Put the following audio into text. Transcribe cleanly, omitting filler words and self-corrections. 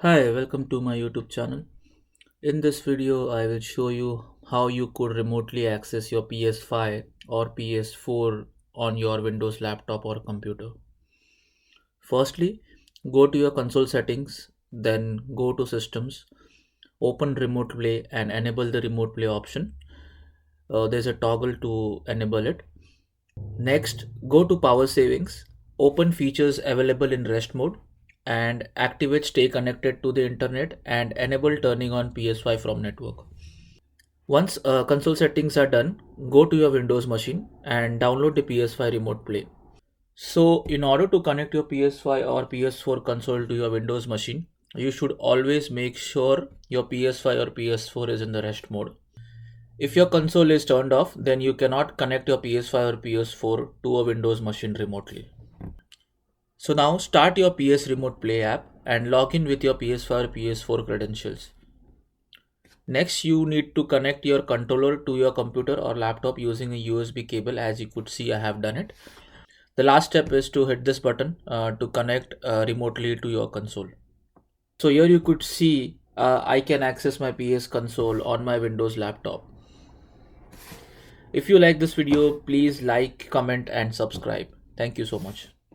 Hi, welcome to my YouTube channel. In this video, I will show you how you could remotely access your PS5 or PS4 on your Windows laptop or computer. Firstly, go to your console settings, then go to Systems, open Remote Play and enable the Remote Play option. There's a toggle to enable it. Next, go to Power Savings, open features available in rest mode and activate stay connected to the internet and enable turning on PS5 from network. Once console settings are done, go to your Windows machine and download the PS5 remote play. So in order to connect your PS5 or PS4 console to your Windows machine, you should always make sure your PS5 or PS4 is in the rest mode. If your console is turned off, then you cannot connect your PS5 or PS4 to a Windows machine remotely. So now start your PS Remote Play app and log in with your PS5 or PS4 credentials. Next, you need to connect your controller to your computer or laptop using a USB cable. As you could see, I have done it. The last step is to hit this button to connect remotely to your console. So here you could see I can access my PS console on my Windows laptop. If you like this video, please like, comment and subscribe. Thank you so much.